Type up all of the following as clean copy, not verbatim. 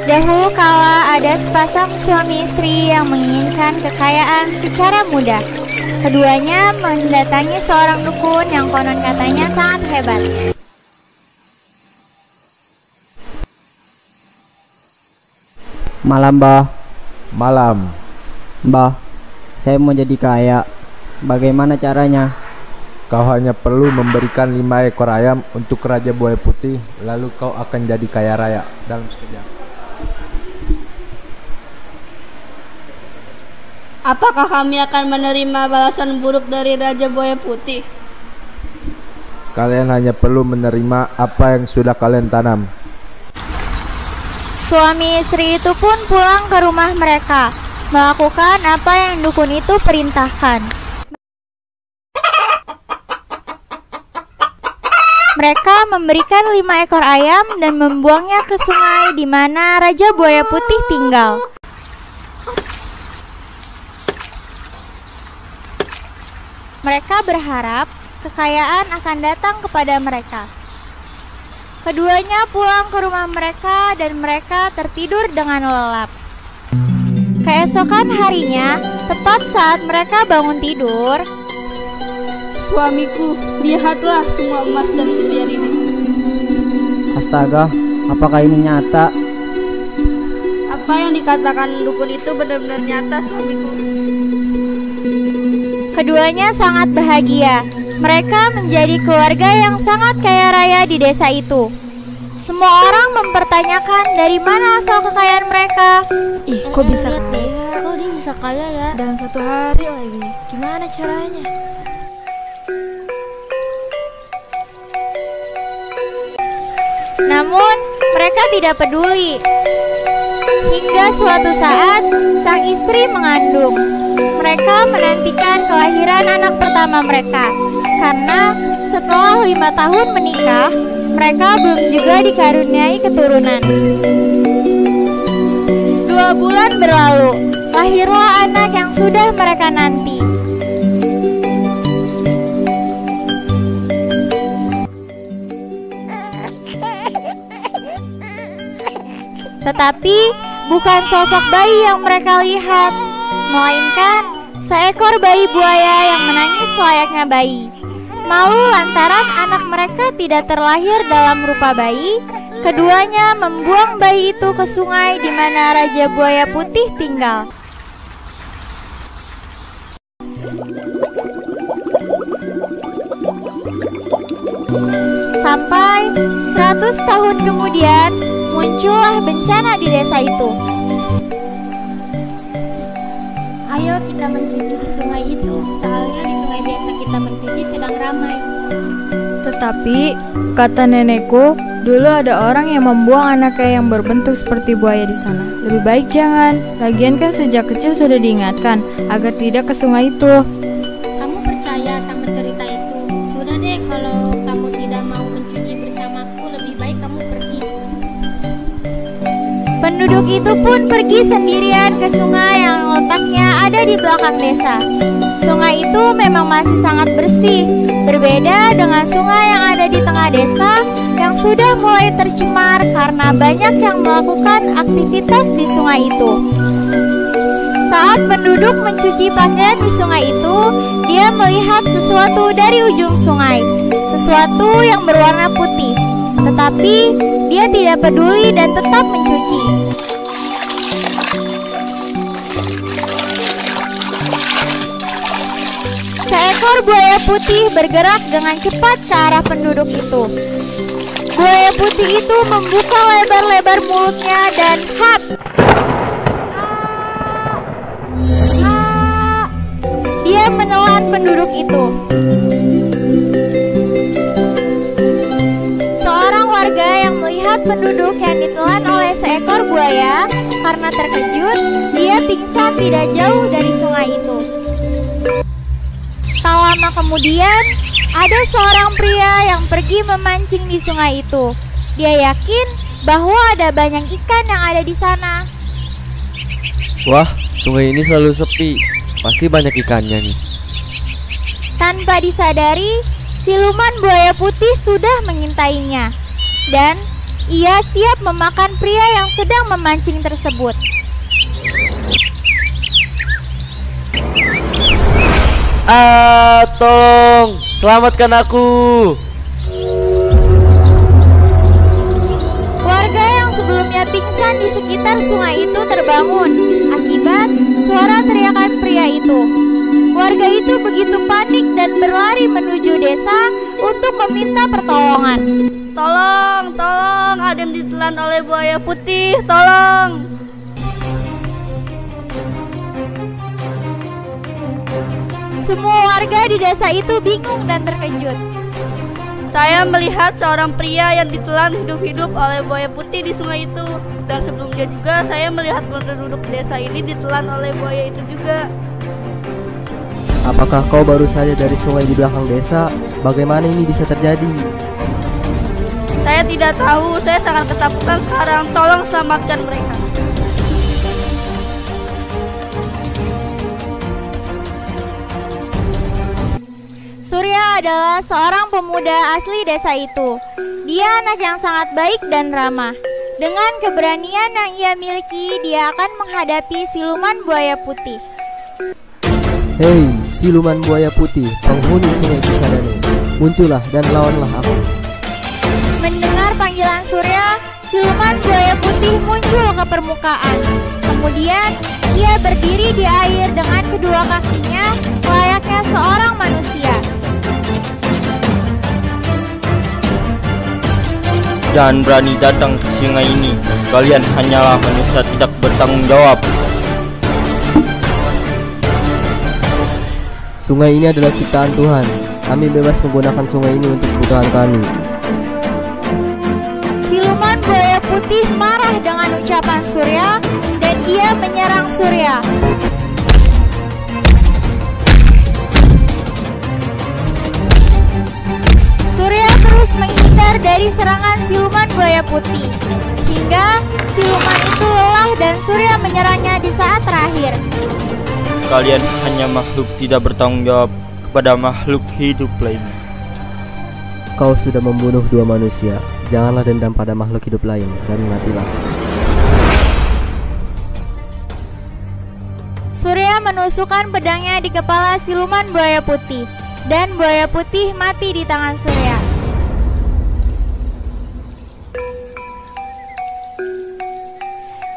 Dahulu kala ada sepasang suami istri yang menginginkan kekayaan secara mudah. Keduanya mendatangi seorang dukun yang konon katanya sangat hebat. Malam, Mbah. Malam. Mbah, saya mau jadi kaya. Bagaimana caranya? Kau hanya perlu memberikan 5 ekor ayam untuk Raja Buaya Putih, lalu kau akan jadi kaya raya dalam sekejap. Apakah kami akan menerima balasan buruk dari Raja Buaya Putih? Kalian hanya perlu menerima apa yang sudah kalian tanam. Suami istri itu pun pulang ke rumah mereka, melakukan apa yang dukun itu perintahkan. Mereka memberikan 5 ekor ayam dan membuangnya ke sungai di mana Raja Buaya Putih tinggal. Mereka berharap kekayaan akan datang kepada mereka. Keduanya pulang ke rumah mereka dan mereka tertidur dengan lelap. Keesokan harinya, tepat saat mereka bangun tidur, Suamiku, lihatlah semua emas dan berlian ini. Astaga, apakah ini nyata? Apa yang dikatakan dukun itu benar-benar nyata, suamiku. keduanya sangat bahagia. Mereka menjadi keluarga yang sangat kaya raya di desa itu. Semua orang mempertanyakan dari mana asal kekayaan mereka. Ih, kok bisa kaya? Kok dia bisa kaya ya? Dalam 1 hari lagi. Gimana caranya? Namun, mereka tidak peduli. Hingga suatu saat, sang istri mengandung. Mereka menantikan kelahiran anak pertama mereka. Karena setelah 5 tahun menikah, mereka belum juga dikaruniai keturunan. 2 bulan berlalu, lahirlah anak yang sudah mereka nanti. Tetapi bukan sosok bayi yang mereka lihat, melainkan seekor bayi buaya yang menangis layaknya bayi. Malu lantaran anak mereka tidak terlahir dalam rupa bayi, keduanya membuang bayi itu ke sungai di mana Raja Buaya Putih tinggal. Sampai 100 tahun kemudian, muncullah bencana di desa itu. Ayo kita mencuci di sungai itu, soalnya di sungai biasa kita mencuci sedang ramai. Tetapi, kata nenekku, dulu ada orang yang membuang anaknya yang berbentuk seperti buaya di sana. Lebih baik jangan. Lagian kan sejak kecil sudah diingatkan agar tidak ke sungai itu. Kamu percaya sama cerita itu? Sudah deh, kalau kamu tidak mau mencuci bersamaku, lebih baik kamu pergi. Penduduk itu pun pergi sendirian ke sungai yang letaknya ada di belakang desa. Sungai itu memang masih sangat bersih, berbeda dengan sungai yang ada di tengah desa yang sudah mulai tercemar karena banyak yang melakukan aktivitas di sungai itu. Saat penduduk mencuci pakaian di sungai itu, dia melihat sesuatu dari ujung sungai, sesuatu yang berwarna putih. Tetapi dia tidak peduli dan tetap mencuci. Seekor buaya putih bergerak dengan cepat ke arah penduduk itu. Buaya putih itu membuka lebar-lebar mulutnya dan hap! Dia menelan penduduk itu. Seorang warga yang melihat penduduk yang ditelan oleh seekor buaya, karena terkejut, dia pingsan tidak jauh dari sungai itu. Tak lama kemudian, ada seorang pria yang pergi memancing di sungai itu. Dia yakin bahwa ada banyak ikan yang ada di sana. Wah, sungai ini selalu sepi. Pasti banyak ikannya nih. Tanpa disadari, siluman buaya putih sudah mengintainya. Dan Ia siap memakan pria yang sedang memancing tersebut. Tolong, selamatkan aku. Warga yang sebelumnya pingsan di sekitar sungai itu terbangun akibat suara teriakan pria itu. Warga itu begitu panik dan berlari menuju desa untuk meminta pertolongan. Tolong, tolong, ada yang ditelan oleh buaya putih, tolong. Semua warga di desa itu bingung dan terkejut. Saya melihat seorang pria yang ditelan hidup-hidup oleh buaya putih di sungai itu. Dan sebelumnya juga saya melihat penduduk desa ini ditelan oleh buaya itu juga. Apakah kau baru saja dari sungai di belakang desa? Bagaimana ini bisa terjadi? Saya tidak tahu, saya sangat ketakutan sekarang. Tolong selamatkan mereka. Surya adalah seorang pemuda asli desa itu. Dia anak yang sangat baik dan ramah. Dengan keberanian yang ia miliki, dia akan menghadapi siluman buaya putih. Hei, siluman buaya putih, penghuni sungai Cisadane, muncullah dan lawanlah aku. Mendengar panggilan Surya, siluman buaya putih muncul ke permukaan. Kemudian, ia berdiri di air dengan kedua kakinya, layaknya seorang manusia. Jangan berani datang ke sungai ini. Kalian hanyalah manusia tidak bertanggung jawab. Sungai ini adalah ciptaan Tuhan. Kami bebas menggunakan sungai ini untuk kebutuhan kami. Siluman buaya putih marah dengan ucapan Surya dan ia menyerang Surya. Surya terus menghindar dari serangan siluman buaya putih hingga siluman itu lelah dan Surya menyerangnya di saat terakhir. Kalian hanya makhluk tidak bertanggung jawab kepada makhluk hidup lainnya. Kau sudah membunuh dua manusia. Janganlah dendam pada makhluk hidup lain dan matilah. Surya menusukkan pedangnya di kepala siluman buaya putih dan buaya putih mati di tangan Surya.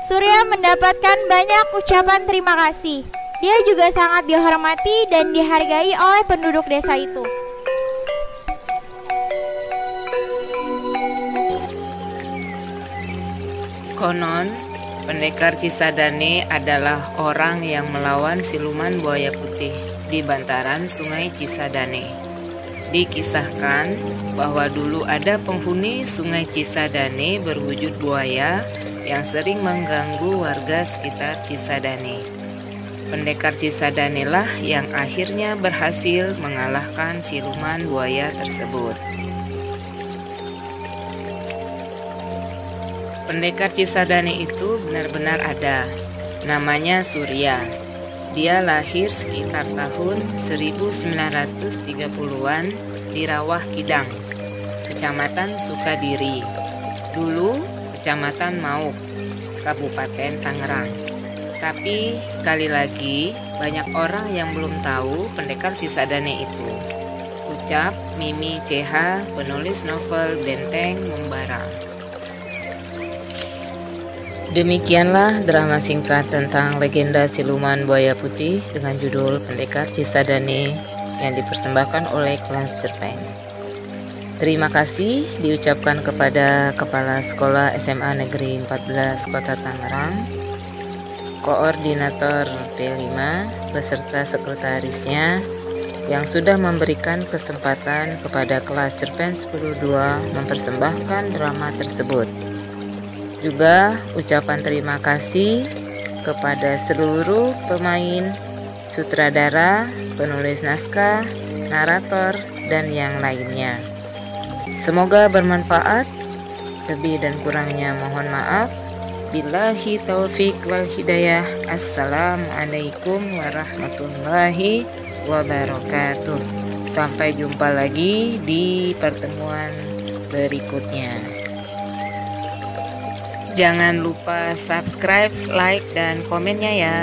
Surya mendapatkan banyak ucapan terima kasih. Dia juga sangat dihormati dan dihargai oleh penduduk desa itu. Konon, pendekar Cisadane adalah orang yang melawan siluman buaya putih di bantaran sungai Cisadane. Dikisahkan bahwa dulu ada penghuni sungai Cisadane berwujud buaya yang sering mengganggu warga sekitar Cisadane. Pendekar Cisadane lah yang akhirnya berhasil mengalahkan siluman buaya tersebut. Pendekar Cisadane itu benar-benar ada. Namanya Surya. Dia lahir sekitar tahun 1930-an di Rawah Kidang, Kecamatan Sukadiri. Dulu Kecamatan Mauk, Kabupaten Tangerang. Tapi sekali lagi banyak orang yang belum tahu pendekar Cisadane itu. Ucap Mimi CH, penulis novel Benteng Membara. Demikianlah drama singkat tentang legenda siluman buaya putih dengan judul Pendekar Cisadane yang dipersembahkan oleh Kelas Cerpen. Terima kasih diucapkan kepada Kepala Sekolah SMA Negeri 14 Kota Tangerang, Koordinator P5 beserta sekretarisnya yang sudah memberikan kesempatan kepada kelas Cerpen 10.2 mempersembahkan drama tersebut. Juga ucapan terima kasih kepada seluruh pemain, sutradara, penulis naskah, narator, dan yang lainnya. Semoga bermanfaat. Lebih dan kurangnya mohon maaf. Billahi taufik wal hidayah. Assalamualaikum warahmatullahi wabarakatuh. Sampai jumpa lagi di pertemuan berikutnya. Jangan lupa subscribe, like, dan komennya ya.